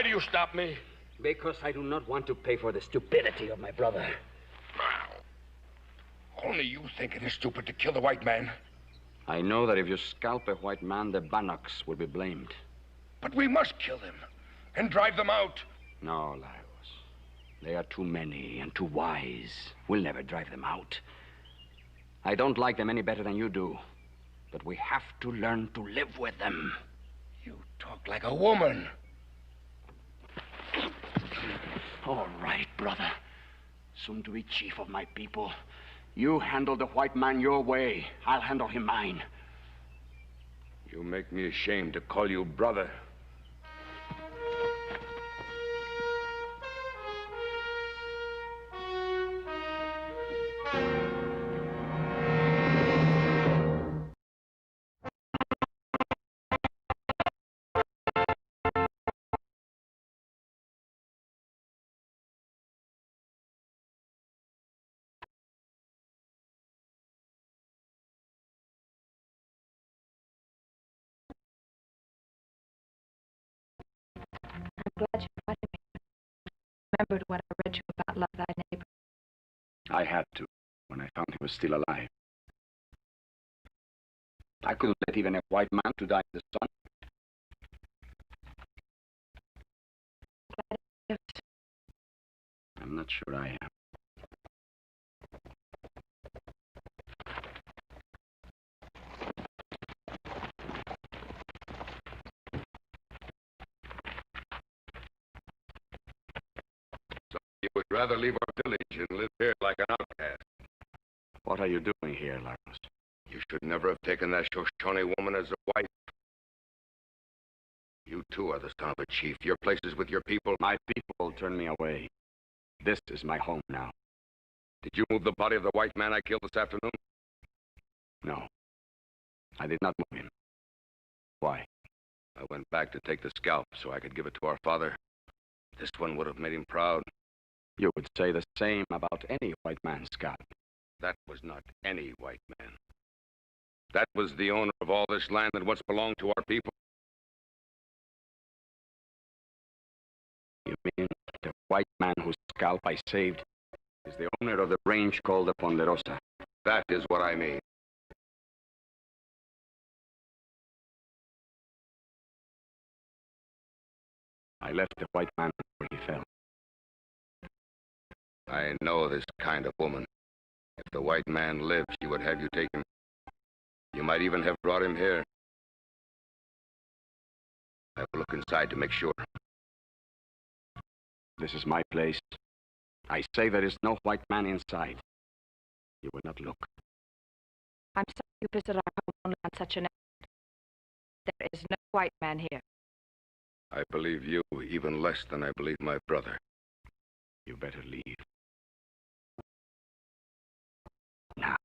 do you stop me? Because I do not want to pay for the stupidity of my brother. Only you think it is stupid to kill the white man. I know that if you scalp a white man, the Bannocks will be blamed. But we must kill them and drive them out. No, Lagos. They are too many and too wise. We'll never drive them out. I don't like them any better than you do. But we have to learn to live with them. You talk like a woman. All right, brother. Soon to be chief of my people. You handle the white man your way. I'll handle him mine. You make me ashamed to call you brother. I'm glad you invited me. I remembered what I read you about Love Thy Neighbor. I had to, when I found he was still alive. I couldn't let even a white man to die in the sun. Glad it lives. I'm not sure I am. You would rather leave our village and live here like an outcast. What are you doing here, Lagos? You should never have taken that Shoshone woman as a wife. You too are the son of a chief. Your place is with your people. My people turned me away. This is my home now. Did you move the body of the white man I killed this afternoon? No. I did not move him. Why? I went back to take the scalp so I could give it to our father. This one would have made him proud. You would say the same about any white man's scalp. That was not any white man. That was the owner of all this land that once belonged to our people. You mean the white man whose scalp I saved is the owner of the range called the Ponderosa? That is what I mean. I left the white man where he fell. I know this kind of woman. If the white man lived, she would have you take him. You might even have brought him here. I will look inside to make sure. This is my place. I say there is no white man inside. You will not look. I'm sorry you visit our home only on such an errand. There is no white man here. I believe you even less than I believe my brother. You better leave. Now.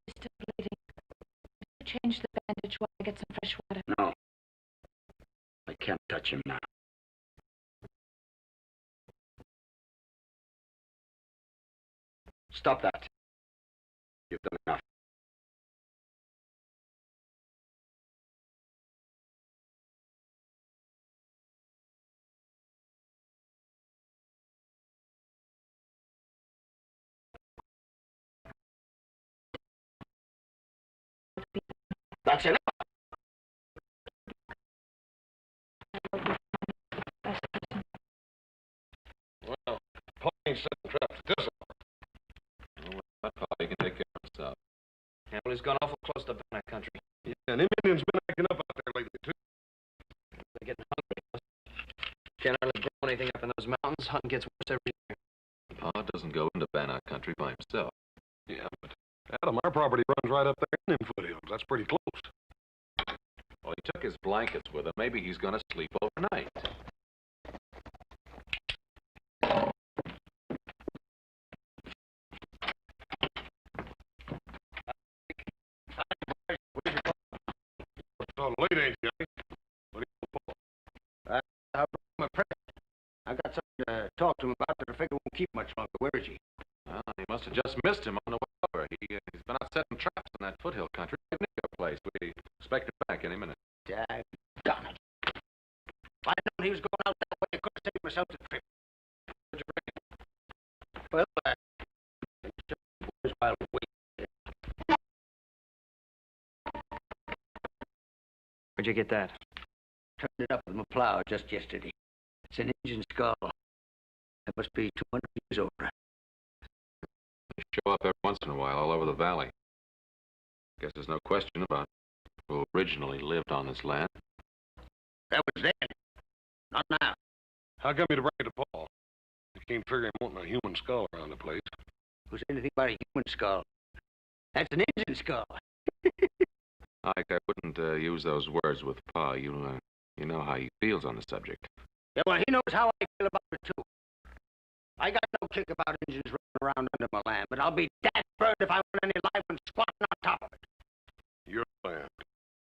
He's still bleeding. Change the bandage while I get some fresh water. No. I can't touch him now. Stop that. You've done enough. That's enough. Well, Paul ain't setting traps at this one. Well, my Paul, he can take care of himself. Yeah, well, he's gone awful close to Bannock country. Yeah, and them Indians been acting up out there lately, too. They're getting hungry. Can't hardly grow anything up in those mountains. Hunting gets worse every year. Pa doesn't go into Bannock country by himself. Yeah, but Adam, our property runs right up there in them foothills. That's pretty close. Well, he took his blankets with him. Maybe he's going to sleep overnight. So late, ain't you? What do you pull? How about my him about that I figure won't keep much longer. Where is he? Well, he must have just missed him on the way over. He's been out setting traps in that foothill country right near your place. We expect him back any minute. Daggone it. If I'd known he was going out that way, I could have saved myself the trip. What'd you bring him? Well, boys while we wait. Where'd you get that? Turned it up with my plow just yesterday. It's an Indian skull. That must be 200 years old. They show up every once in a while all over the valley. Guess there's no question about who originally lived on this land. That was then. Not now. How come you to bring it to Paul? You can't figure him wanting a human skull around the place. Was anything about a human skull? That's an Indian skull. Ike, I wouldn't use those words with Pa. You know how he feels on the subject. Yeah, well, he knows how I feel about it, too. I got no kick about Indians running around under my land, but I'll be that burned if I want any live ones squatting on top of it. Your land.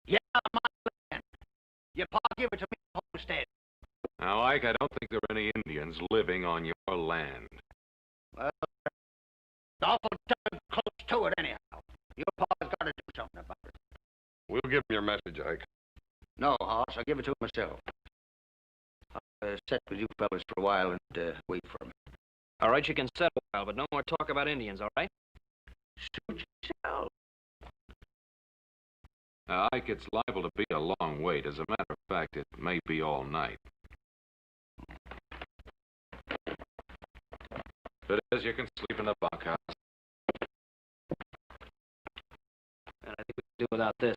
Yeah, my land. Your pa give it to me homestead. Now, Ike, I don't think there are any Indians living on your land. Well, it's awful darn close to it anyhow. Your pa's got to do something about it. We'll give him your message, Ike. No, Hoss, I'll give it to him myself. I'll sit with you fellas for a while and wait for him. All right, you can settle a while, but no more talk about Indians, all right? Suit yourself. Now, Ike, it's liable to be a long wait. As a matter of fact, it may be all night. If it is, you can sleep in the bunkhouse. And I think we can do without this.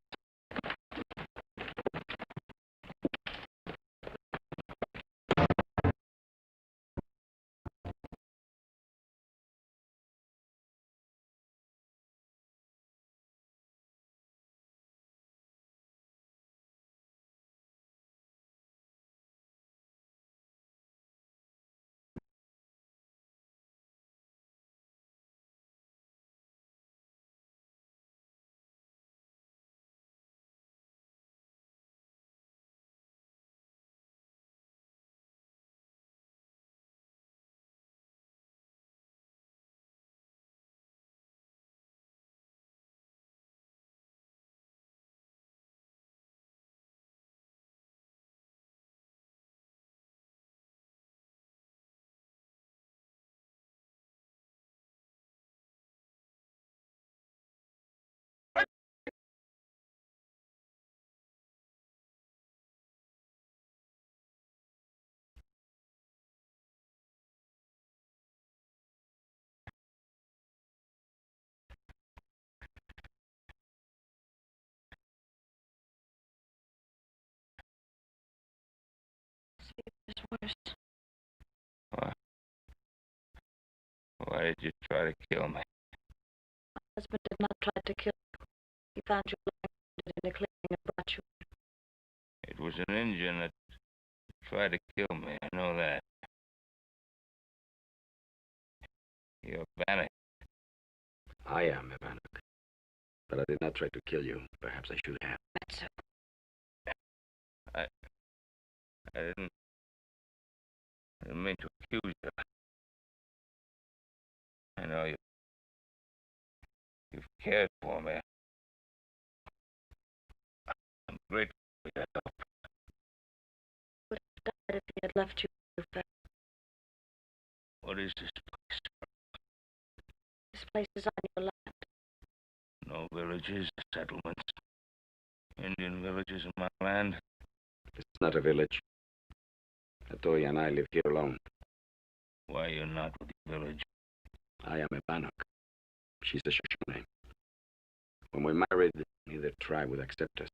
It's worse. Why did you try to kill me? My husband did not try to kill you. He found you lying in a clearing and brought you in. It was an Indian that tried to kill me. I know that. You're Bannock. I am, Bannock. But I did not try to kill you. Perhaps I should have. That's so. I didn't mean to accuse you. I know you've cared for me. I'm grateful for your help. Would have died if he had left you with your family. What is this place? This place is on your land. No villages, settlements. Indian villages in my land. It's not a village. Atoya and I live here alone. Why you're not with the village? I am a Bannock. She's a Shoshone. When we married, neither tribe would accept us.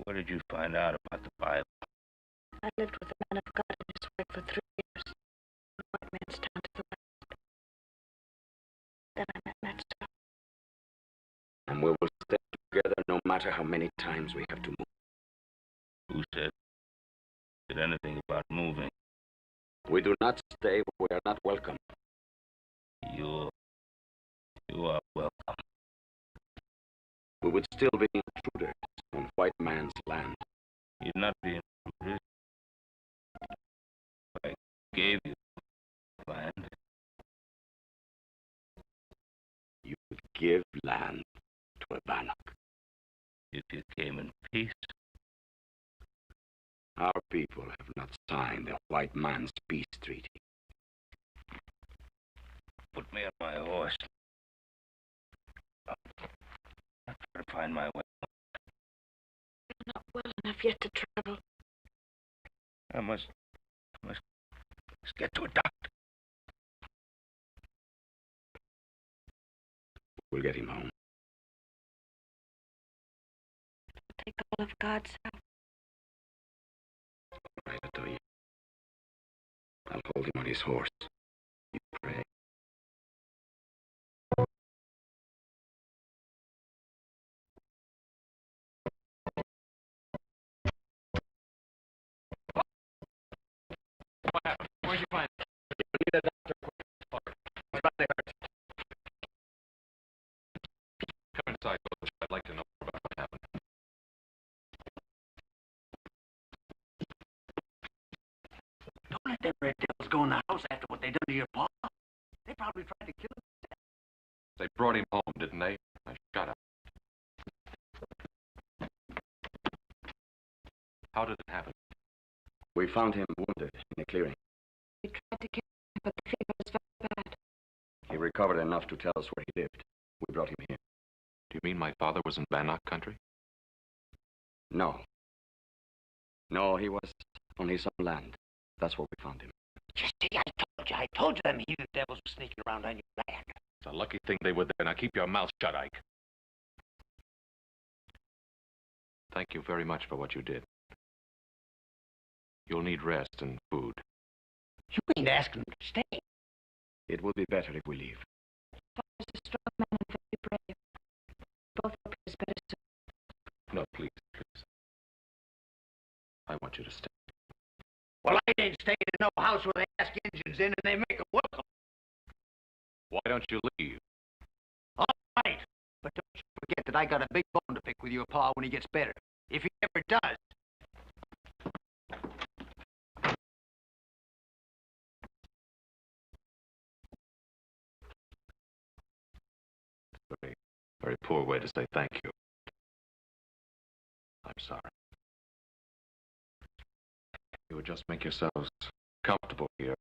What did you find out about the Bible? I lived with the man of God and his wife for 3 years. The white man's down to the left. Then I met Metso. And we will stay together no matter how many times we have to move. Who said anything about moving? We do not stay where we are not welcome. You are welcome. We would still be intruders on white man's land. You'd not be intruders. I gave you give land to a Bannock. If you came in peace, Our people have not signed the white man's peace treaty. put me on my horse. I'll try to find my way. I'm not well enough yet to travel. I must get to a doctor. We'll get him home. Take all of God's help. All right, I'll tell you. I'll hold him on his horse. You pray. What happened? Where'd you find him? You need a doctor quick. He's badly hurt. Come inside, Coach. I'd like to know more about what happened. Don't let them red devils go in the house after what they done to your pa. They probably tried to kill him. They brought him home, didn't they? I shut up. How did it happen? We found him wounded in a clearing. We tried to kill him, but the fever was very bad. He recovered enough to tell us where he lived. We brought him here. Do you mean my father was in Bannock country? No. No, he was on his own land. That's where we found him. You see, I told you them heathen devils were sneaking around on your land. It's a lucky thing they were there. Now keep your mouth shut, Ike. Thank you very much for what you did. You'll need rest and food. You ain't asking them to stay. It will be better if we leave. Father's a strong man and very brave. Both hope he is better soon. No, please, please. I want you to stay. Well, I ain't staying in no house where they ask Injuns in and they make 'em welcome. Why don't you leave? All right. But don't you forget that I got a big bone to pick with your pa when he gets better. If he ever does. Very, very poor way to say thank you. I'm sorry. You would just make yourselves comfortable here.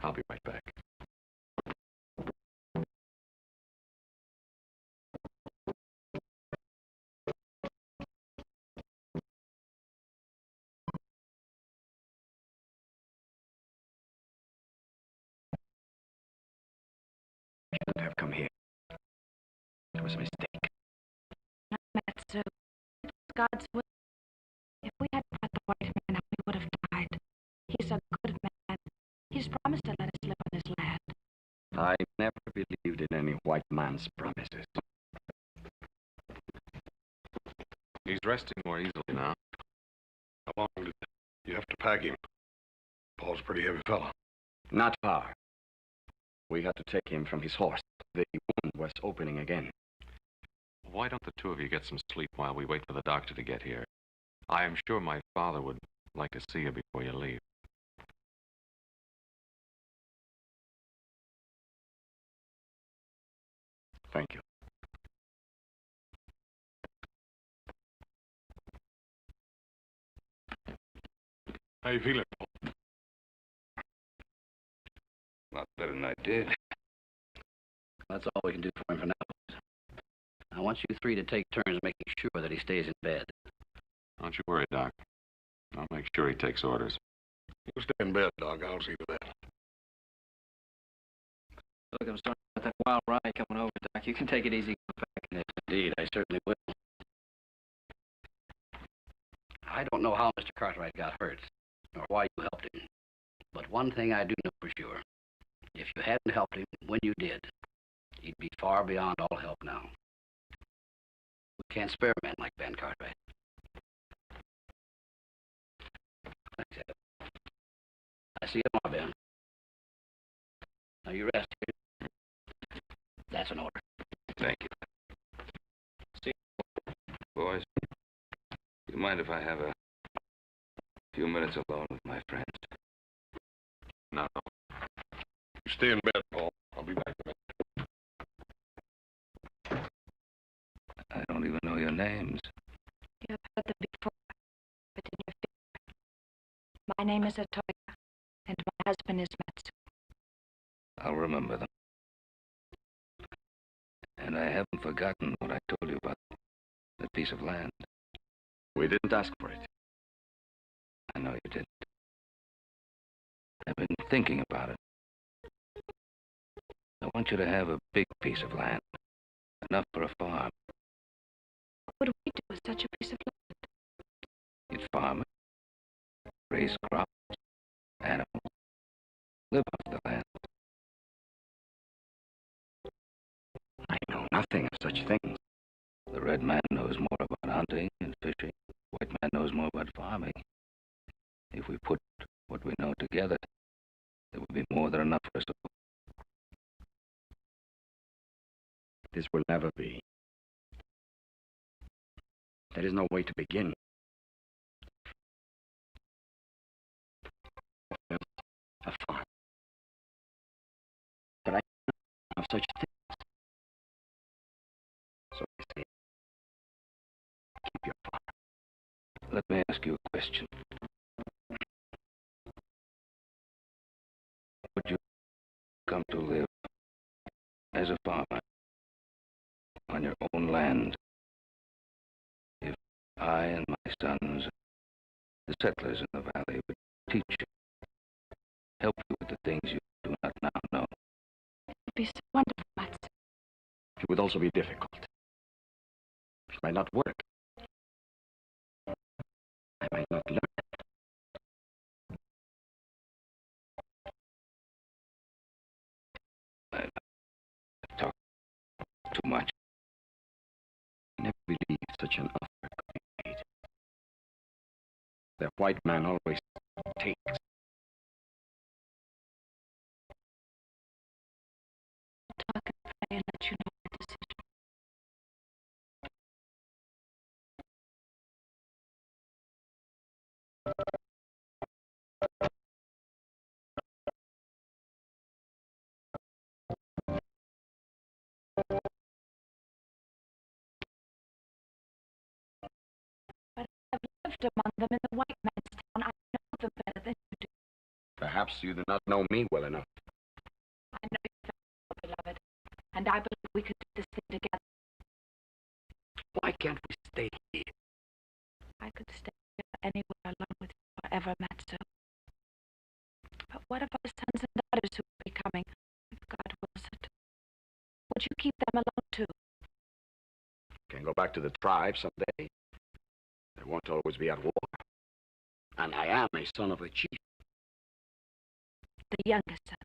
I'll be right back. Shouldn't have come here. It was a mistake. Not Matsu. It was God's will. If we hadn't brought the white man out, we would have died. He's a good man. He's promised to let us live on his land. I never believed in any white man's promises. He's resting more easily now. How long did you have to pack him? Paul's a pretty heavy fella. Not far. We had to take him from his horse. The wound was opening again. Why don't the two of you get some sleep while we wait for the doctor to get here? I am sure my father would like to see you before you leave. Thank you. How you feeling, Paul? Not better than I did. That's all we can do for him for now. I want you three to take turns making sure that he stays in bed. Don't you worry, Doc. I'll make sure he takes orders. You stay in bed, Doc. I'll see to that. Look, I'm sorry about that wild ride coming over, Doc. You can take it easy. Yes, indeed, I certainly will. I don't know how Mr. Cartwright got hurt, nor why you helped him. But one thing I do know for sure. If you hadn't helped him when you did, he'd be far beyond all help now. We can't spare men like Ben Cartwright. Thanks, Ed. I see you tomorrow, Ben. Now you rest here. That's an order. Thank you. See you. Boys, do you mind if I have a few minutes alone with my friends? No. You stay in bed, Paul. I'll be back in a minute. I don't even know your names. You have heard them before, but in your fear. My name is Atoya, and my husband is Matsu. I'll remember them. And I haven't forgotten what I told you about that piece of land. We didn't ask for it. I know you didn't. I've been thinking about it. I want you to have a big piece of land, enough for a farm. What would we do with such a piece of land? You'd farm it, raise crops, animals, live off the land. I know nothing of such things. The red man knows more about hunting and fishing. The white man knows more about farming. If we put what we know together, there will be more than enough for us all. This will never be. There is no way to begin. A farm. But I know of such things. So I say, keep your farm. Let me ask you a question. Would you come to live as a farmer on your own land if I and my sons, the settlers in the valley, would teach you, help you with the things you do not now know? It would be so wonderful, Matsu. It would also be difficult. It might not work. I might not learn. I talk too much. I never believed such an offer could be made. The white man always takes. I'll talk and pray and let you know my decision. But I've lived among them in the white man's town. I know them better than you do. Perhaps you do not know me well enough. I know you very well, beloved, and I believe we could do this thing together. Why can't we stay here? I could stay here anywhere alone with you forever, Matsu. But what of our sons and daughters who will be coming, if God wills it? Would you keep them alone too? Can go back to the tribe someday. They won't always be at war. And I am a son of a chief. The youngest son,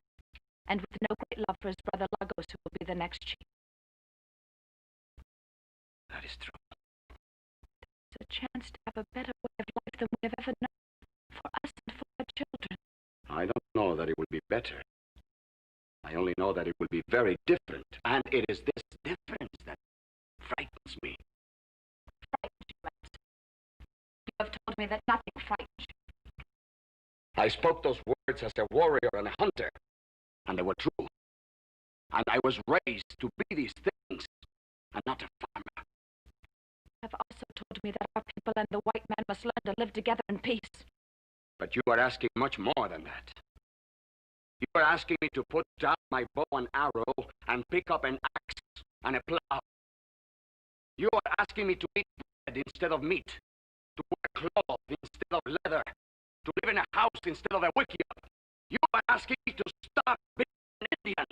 and with no great love for his brother Lagos, who will be the next chief. That is true. There's a chance to have a better way of life than we have ever known, for us and for our children. I don't know that it will be better. I only know that it will be very different. And it is this difference that frightens me. Frightens you, Max. You have told me that nothing frightens you. I spoke those words as a warrior and a hunter, and they were true. And I was raised to be these things, and not a farmer. You have also told me that our people and the white man must learn to live together in peace. But you are asking much more than that. You are asking me to put down my bow and arrow and pick up an axe and a plow. You are asking me to eat bread instead of meat, to wear cloth instead of leather, to live in a house instead of a wickiup. You are asking me to stop being an Indian.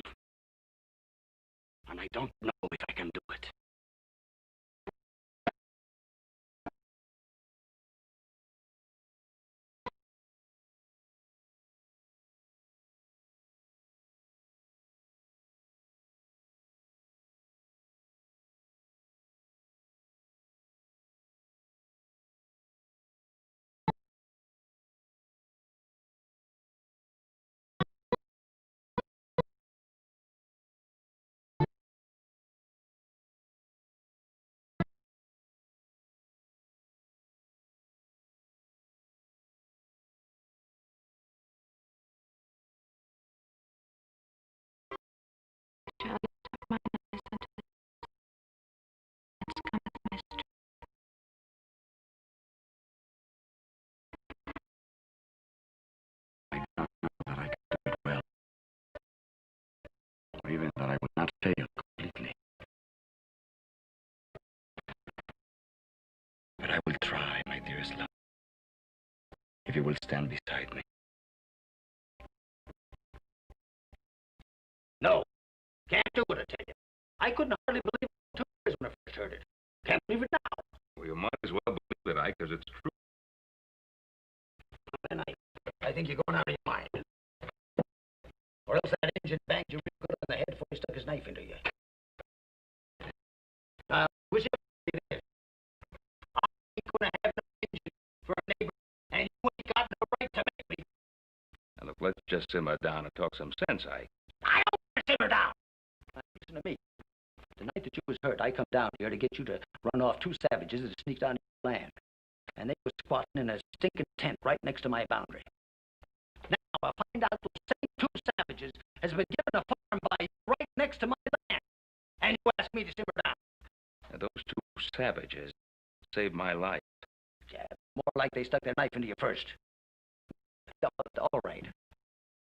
And I don't know if I can do it. if you will stand beside me. No. Can't do it, I tell you. I couldn't hardly believe it 2 years when I first heard it. Can't believe it now. Well, you might as well believe it, Ike, because it's true. And I think you're going out of your mind. Or else that engine banged you real good on the head before he stuck his knife into you. Whichever it is, I ain't going to have no engine for a neighbor, and you ain't got no right to make me. Now, look, let's just simmer down and talk some sense, Ike. I don't want to simmer down. Now, listen to me. The night that you was hurt, I come down here to get you to run off 2 savages that sneaked on your land. And they was squatting in a stinking tent right next to my boundary. Now, I find out those same 2 savages has been given a farm by you right next to my land. And you ask me to simmer down. Now, those 2 savages saved my life. Yeah, more like they stuck their knife into you first. All right.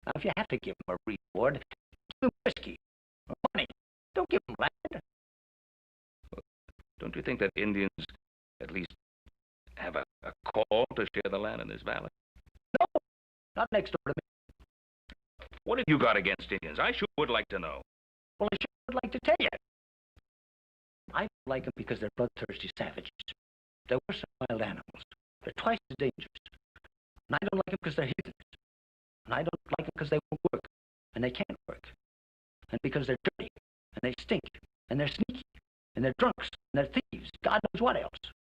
Now, if you have to give them a reward, give them whiskey or money. Don't give them land. Well, don't you think that Indians at least have a call to share the land in this valley? No, not next door to me. What have you got against Indians? I sure would like to know. Well, I sure would like to tell you. I don't like them because they're bloodthirsty savages. They're worse than wild animals. They're twice as dangerous. And I don't like them because they're heathens. And I don't like them because they won't work. And they can't work. And because they're dirty. And they stink. And they're sneaky. And they're drunks. And they're thieves. God knows what else.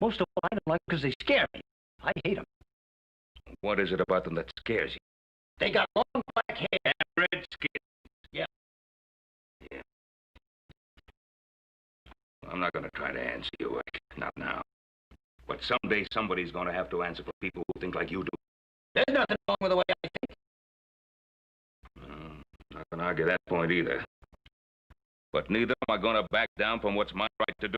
Most of all, I don't like them because they scare me. I hate them. What is it about them that scares you? They got long black hair and red skin. Yeah. Yeah. I'm not going to try to answer you, Ike. Not now. But someday somebody's going to have to answer for people who think like you do. There's nothing wrong with the way I think. Not going to argue that point either. But neither am I going to back down from what's my right to do.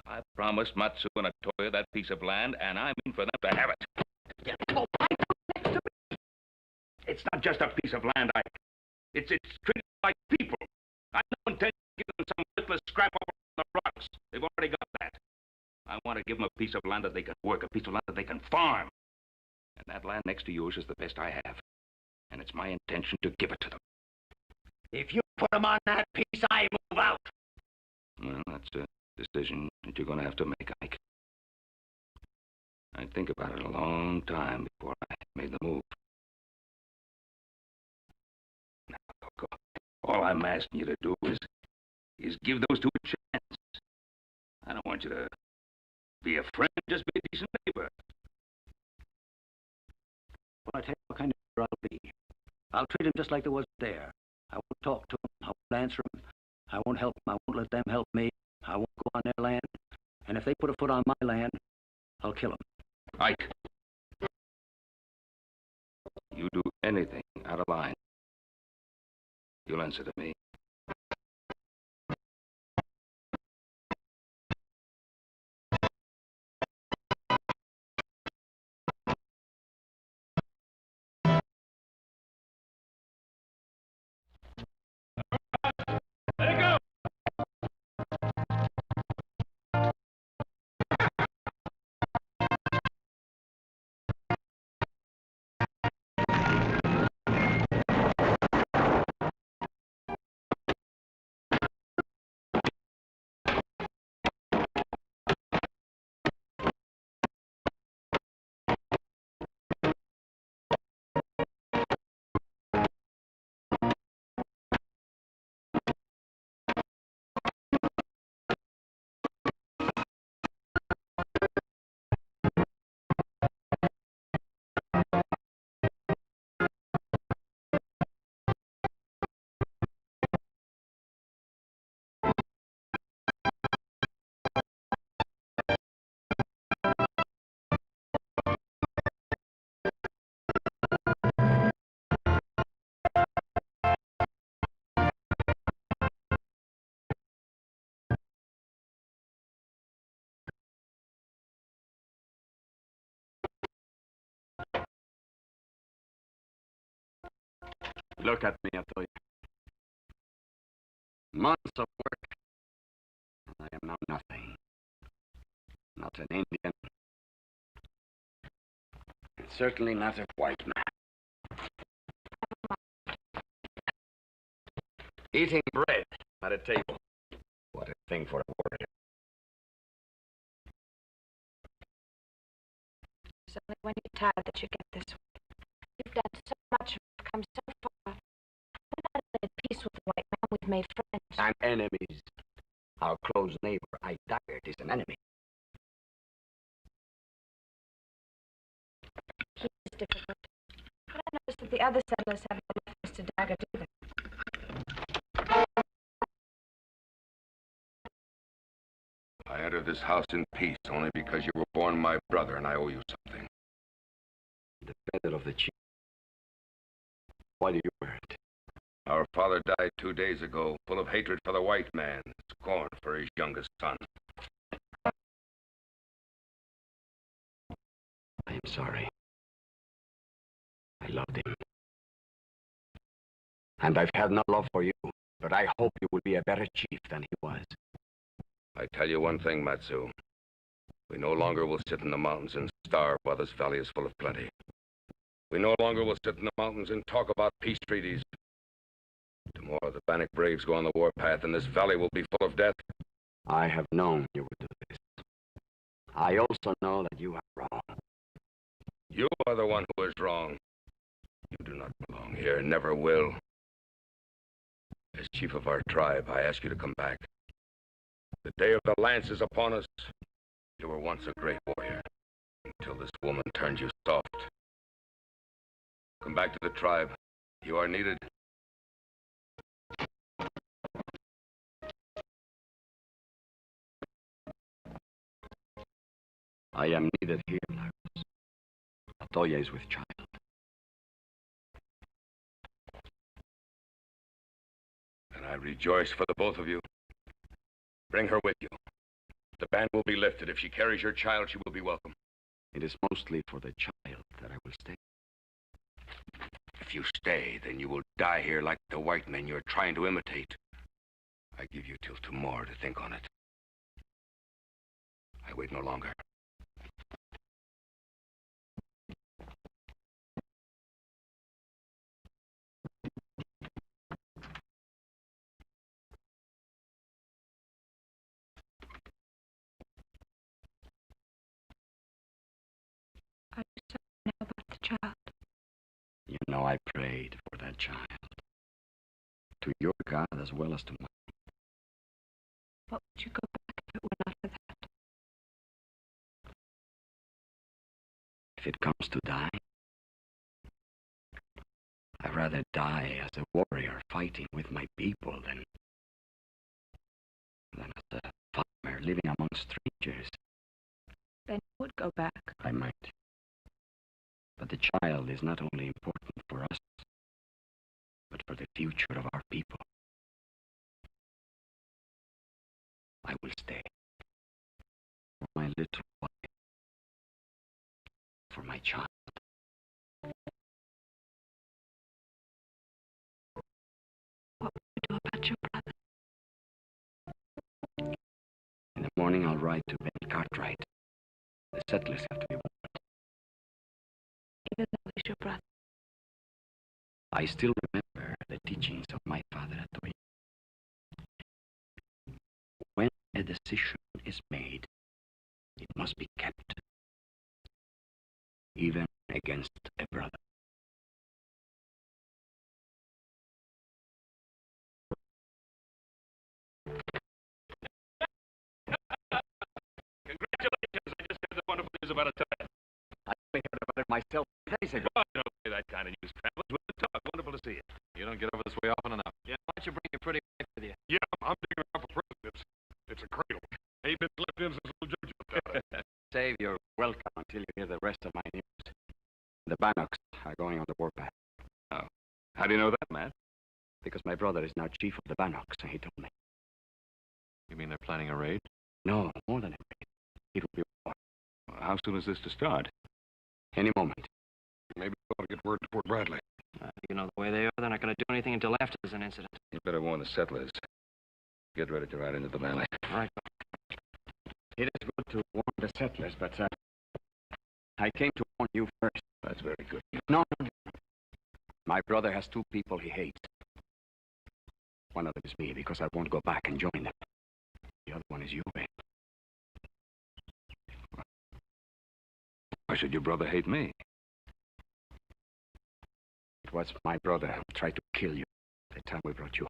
I promised Matsu and Atoya that piece of land, and I mean for them to have it. Yeah. Oh, next to me. It's not just a piece of land, Ike. It's treated like people. I have no intention of giving them some worthless scrap over on the rocks. They've already got that. I want to give them a piece of land that they can work, a piece of land that they can farm. And that land next to yours is the best I have. And it's my intention to give it to them. If you put them on that piece, I move out. Well, that's a decision that you're going to have to make, Ike. I'd think about it a long time before I made the move. Now, look, all I'm asking you to do is give those 2 a chance. I don't want you to be a friend, just be a decent neighbor. Well, I tell you what kind of neighbor I'll be. I'll treat them just like they was there. I won't talk to them. I won't answer them. I won't help them. I won't let them help me. I won't go on their land. And if they put a foot on my land, I'll kill them. Ike, you do anything out of line, you'll answer to me. Let it go! Look at me, I tell you. Months of work, and I am now nothing. Not an Indian. Certainly not a white man. Eating bread at a table. What a thing for a warrior. It's only when you're tired that you get this way. You've done so much and we've come so far. We're not only at peace with the white man, we've made friends. And enemies. Our close neighbor, Daggett, is an enemy. He is difficult. But I noticed that the other settlers have no love for Mr. Daggett either. I entered this house in peace only because you were born my brother and I owe you something. The feather of the chief. Why do you wear it? Our father died 2 days ago, full of hatred for the white man, scorn for his youngest son. I am sorry. I loved him. And I've had no love for you, but I hope you will be a better chief than he was. I tell you one thing, Matsu. We no longer will sit in the mountains and starve while this valley is full of plenty. We no longer will sit in the mountains and talk about peace treaties. Tomorrow the Bannock braves go on the warpath and this valley will be full of death. I have known you would do this. I also know that you are wrong. You are the one who is wrong. You do not belong here, never will. As chief of our tribe, I ask you to come back. The day of the lance is upon us. You were once a great warrior, until this woman turned you soft. Come back to the tribe. You are needed. I am needed here, Lagos. Atoya is with child. And I rejoice for the both of you. Bring her with you. The ban will be lifted. If she carries your child, she will be welcome. It is mostly for the child that I will stay. If you stay, then you will die here like the white men you're trying to imitate. I give you till tomorrow to think on it. I wait no longer. Are you sorry now about the child? You know I prayed for that child. To your God as well as to mine. What would you go back if it were not for that? If it comes to dying, I'd rather die as a warrior fighting with my people than as a farmer living among strangers. Then you would go back. I might. But the child is not only important for us, but for the future of our people. I will stay. For my little wife. For my child. What will you do about your brother? In the morning I'll ride to Ben Cartwright. The settlers have to be warned. Even though he's your brother. I still remember the teachings of my father Atoya. When a decision is made, it must be kept, even against a brother. Congratulations. I just heard the wonderful news about Atoya. I only heard about it myself 2 days ago. Oh, I don't say that kind of news, Travis. We'll talk. Wonderful to see you. You don't get over this way often enough. Yeah, why don't you bring your pretty wife with you? Yeah, I'm digging her up for president. It's a cradle. Ain't been left in since little George was out. Save your welcome until you hear the rest of my news. The Bannocks are going on the warpath. Oh. How do you know that, Matt? Because my brother is now chief of the Bannocks, and he told me. You mean they're planning a raid? No, more than a raid. It will be war. How soon is this to start? Any moment. Maybe we ought to get word to Fort Bradley. You know the way they are. They're not going to do anything until after there's an incident. You better warn the settlers. Get ready to ride into the valley. All right. It is good to warn the settlers, but I came to warn you first. That's very good. No, no, no. My brother has two people he hates. One of them is me, because I won't go back and join them. The other one is you, Ben. Why should your brother hate me? It was my brother who tried to kill you the time we brought you home.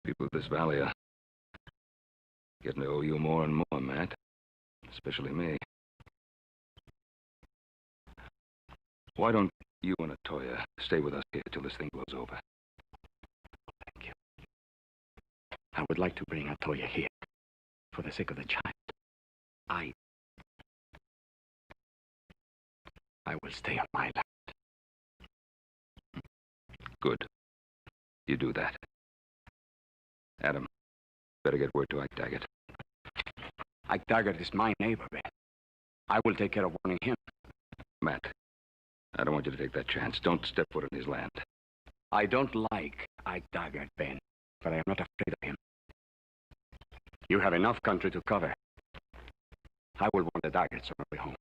People of this valley are getting to owe you more and more, Matt. Especially me. Why don't you and Atoya stay with us here till this thing blows over? Thank you. I would like to bring Atoya here, for the sake of the child. I will stay on my land. Good. You do that. Adam, better get word to Ike Daggett. Ike Daggett is my neighbor, Ben. I will take care of warning him. Matt, I don't want you to take that chance. Don't step foot in his land. I don't like Ike Daggett, Ben, but I am not afraid of him. You have enough country to cover. I will warn the Daggetts on our way home.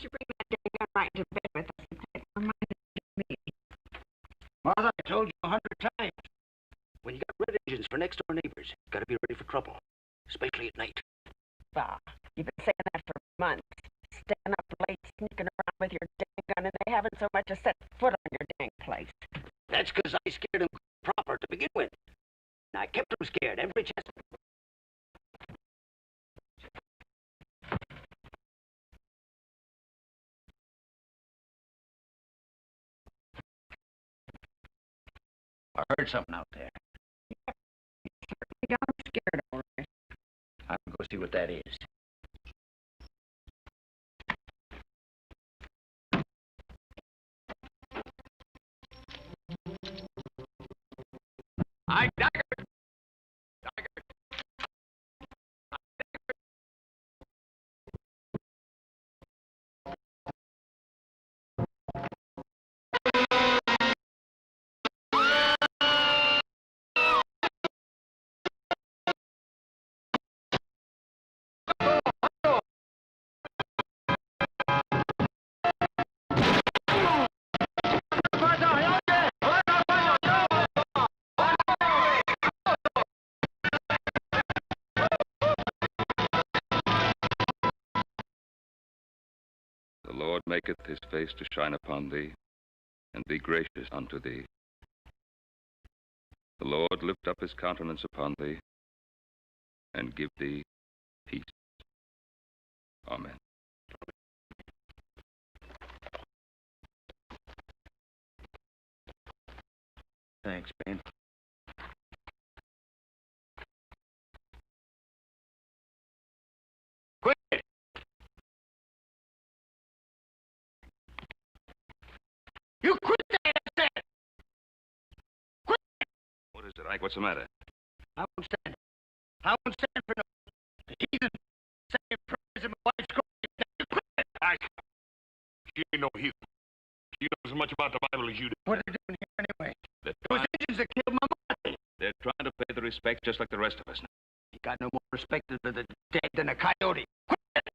You bring that dang gun right to bed with us and take our mind to me. Martha, I told you 100 times. When you got red engines for next-door neighbors, you gotta be ready for trouble, especially at night. Bah, you've been saying that for months. Staying up late, sneaking around with your dang gun, and they haven't so much as set foot on your dang place. That's 'cause I scared them proper to begin with. And I kept them scared every chance. I heard something out there. You're scared, all right. I'm gonna go see what that is. I dagger. The Lord maketh his face to shine upon thee, and be gracious unto thee. The Lord lift up his countenance upon thee, and give thee peace. Amen. Thanks, Ben. Quit it. You quit that, I said. Quit it. What is it, Ike? What's the matter? I won't stand. I won't stand for no heathen saying prayers in my wife's grave. You quit it. Ike, she ain't no heathen. She knows as much about the Bible as you do. What are they doing here anyway? They're It was trying, Indians that killed my mother. they're trying to pay the respect just like the rest of us. You got no more respect for the dead than a coyote. Quit it.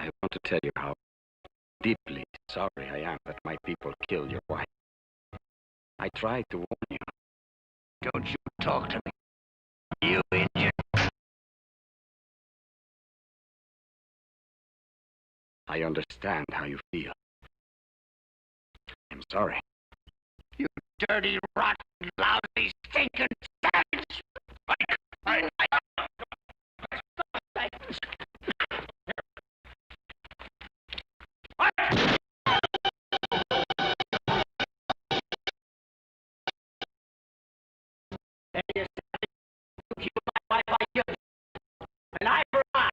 I want to tell you how deeply sorry I am that my people killed your wife. I tried to warn you. Don't you talk to me, you Indian. I understand how you feel. I'm sorry. You dirty, rotten, lousy, stinking savage! An eye for an eye.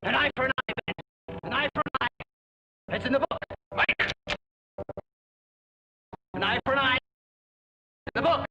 An eye for an eye, Ben. An eye for an eye. That's in the book. Mike. An eye for an eye. In the book.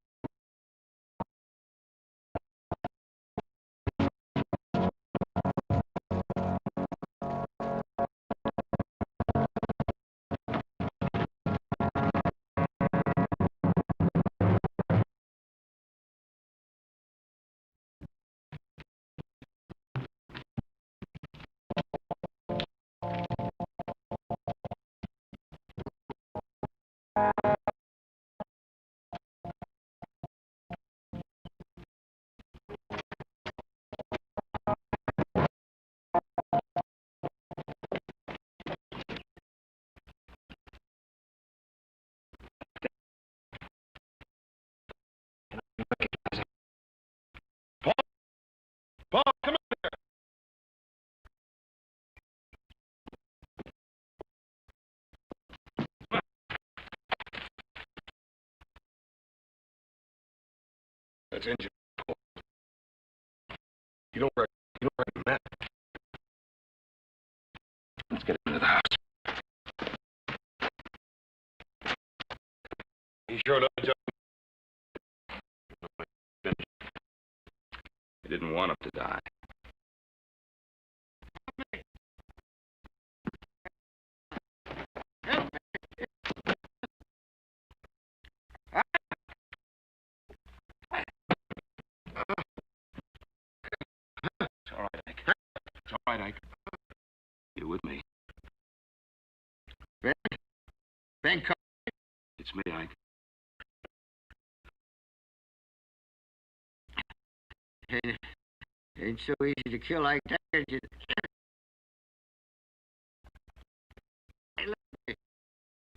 Paul, come on. That's Injun. You don't write the map. Let's get into the house. He sure does. He didn't want him to die. It's all right, Ike. It's all right, Ike. You're with me. Ben? Ben, come. It's me, Ike. Ain't so easy to kill like that, is it?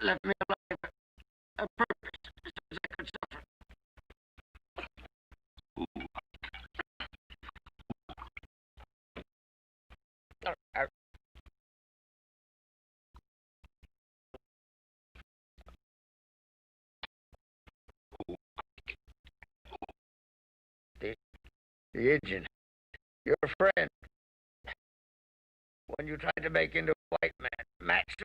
Left me alive a purpose, so as I could suffer. The Indian, your friend, when you tried to make into a white man, Matsu.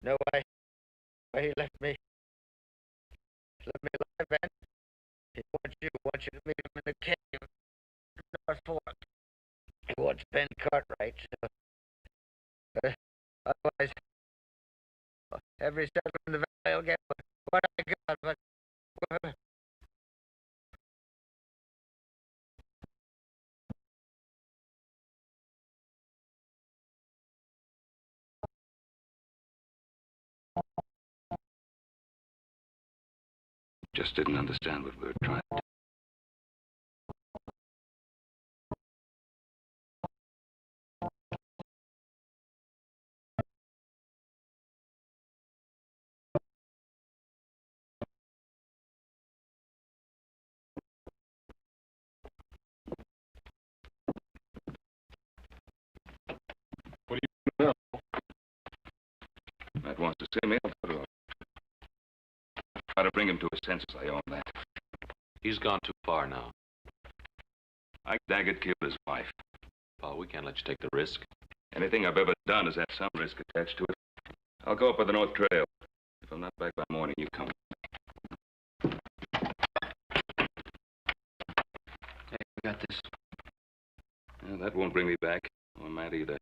No, why he left me alive, man. He wants you to meet him in the cave, North Fork. He wants Ben Cartwright, so, otherwise, every settler in the valley will get what I got, but... Just didn't understand what we were trying to do. What do you know? Matt wants to see me. I'll go to him. Try to bring him to his senses. I own that. He's gone too far now. Ike Daggett killed his wife. Paul, we can't let you take the risk. Anything I've ever done has had some risk attached to it. I'll go up by the North Trail. If I'm not back by morning, you come. Hey, we got this. Well, that won't bring me back. Or Matt either.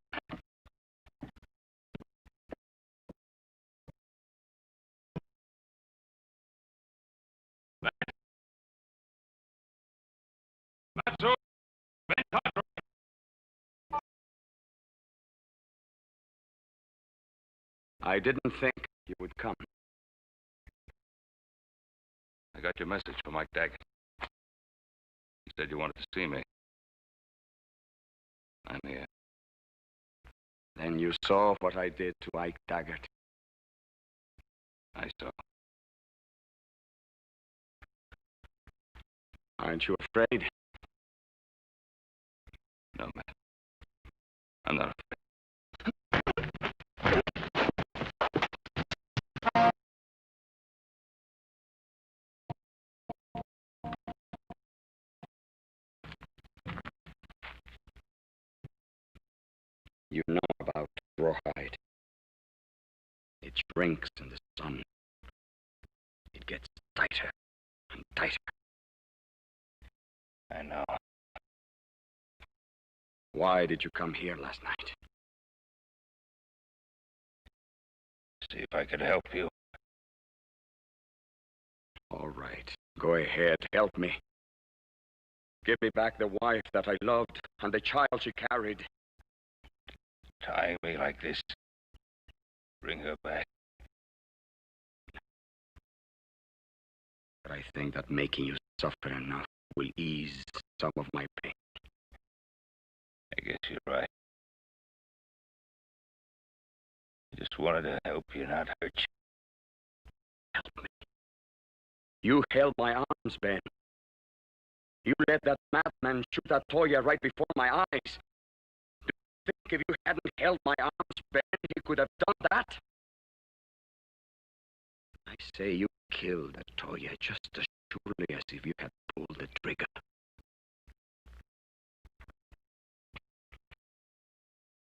Not so. Ben Cartwright. I didn't think you would come. I got your message from Mike Daggett. He said you wanted to see me. I'm here. Then you saw what I did to Ike Daggett. I saw. Aren't you afraid? No, man. I'm not afraid. You know about rawhide. It shrinks in the sun. It gets tighter and tighter. I know. Why did you come here last night? See if I could help you. All right. Go ahead. Help me. Give me back the wife that I loved and the child she carried. Tying me like this. Bring her back. But I think that making you suffer enough will ease some of my pain. I guess you're right. I just wanted to help you, not hurt you. Help me. You held my arms, Ben. You let that madman shoot at Toya right before my eyes. Do you think if you hadn't held my arms, Ben, he could have done that? I say you killed that Toya just as surely as if you had pulled the trigger.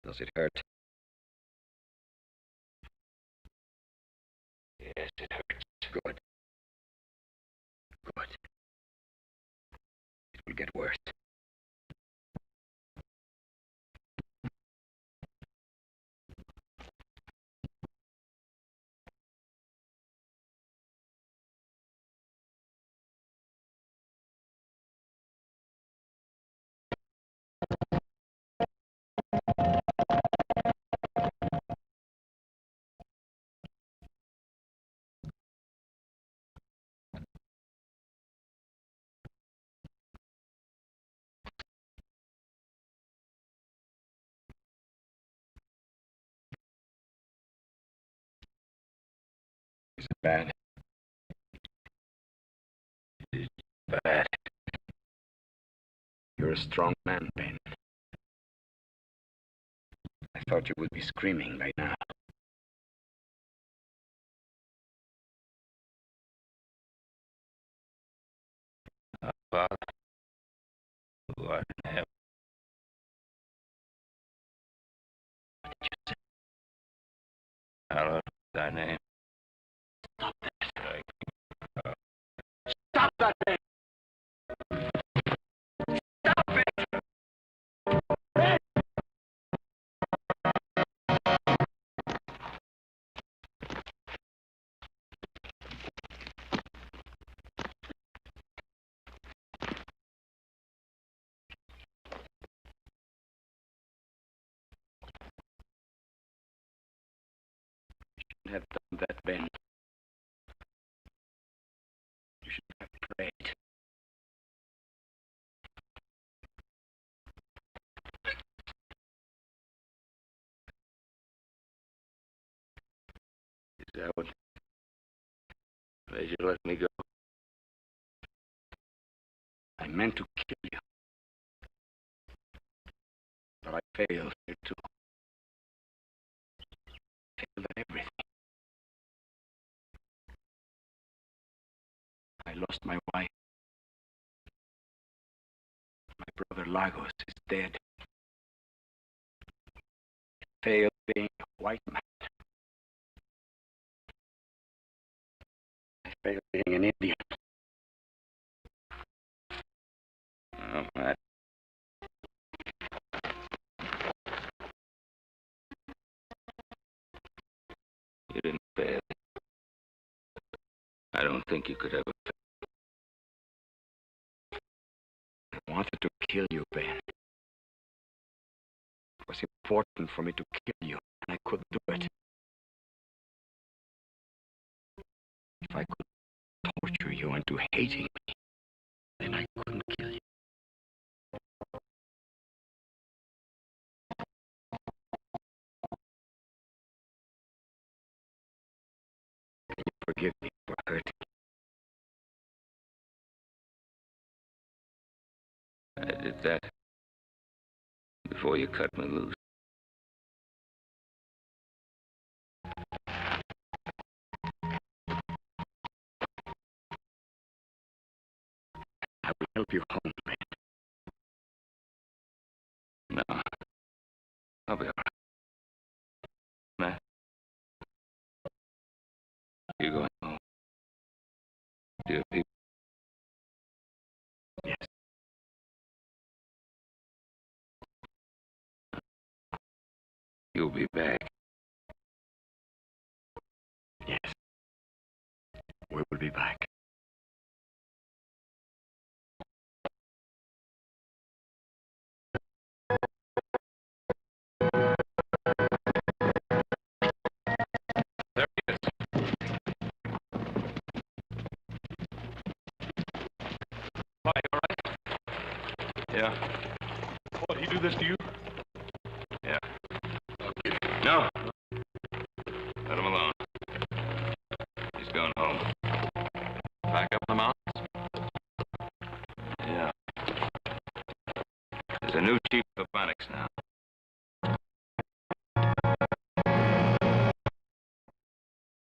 Does it hurt? Yes, it hurts. Good. Good. It will get worse. Is it bad? It's bad. You're a strong man, Ben. I thought you would be screaming right now. Our Father, who art in heaven. What did you say? Hallowed be thy name. Stop that. Thy Stop that, Ben! Stop it! Ben! You shouldn't have done that, Ben. You should have prayed. Is that what made you let me go? I meant to kill you. But I failed here too. Failed at everything. I lost my wife. My brother Lagos is dead. I failed being a white man. I failed being an Indian. Oh, Matt. You didn't fail. I don't think you could ever fail. wanted to kill you, Ben. It was important for me to kill you, and I couldn't do it. If I could torture you into hating me, then I couldn't kill you. Can you forgive me for hurting you? I did that before you cut me loose. I will help you home, Ben. No. I'll be all right. Matt, you're going home. Dear people. Yes. You'll be back. Yes. We will be back. There he is. Why, all right? Yeah. What, he do this to you? Yeah. No. Let him alone. He's going home. Back up in the mountains? Yeah. There's a new chief of the Phoenix now.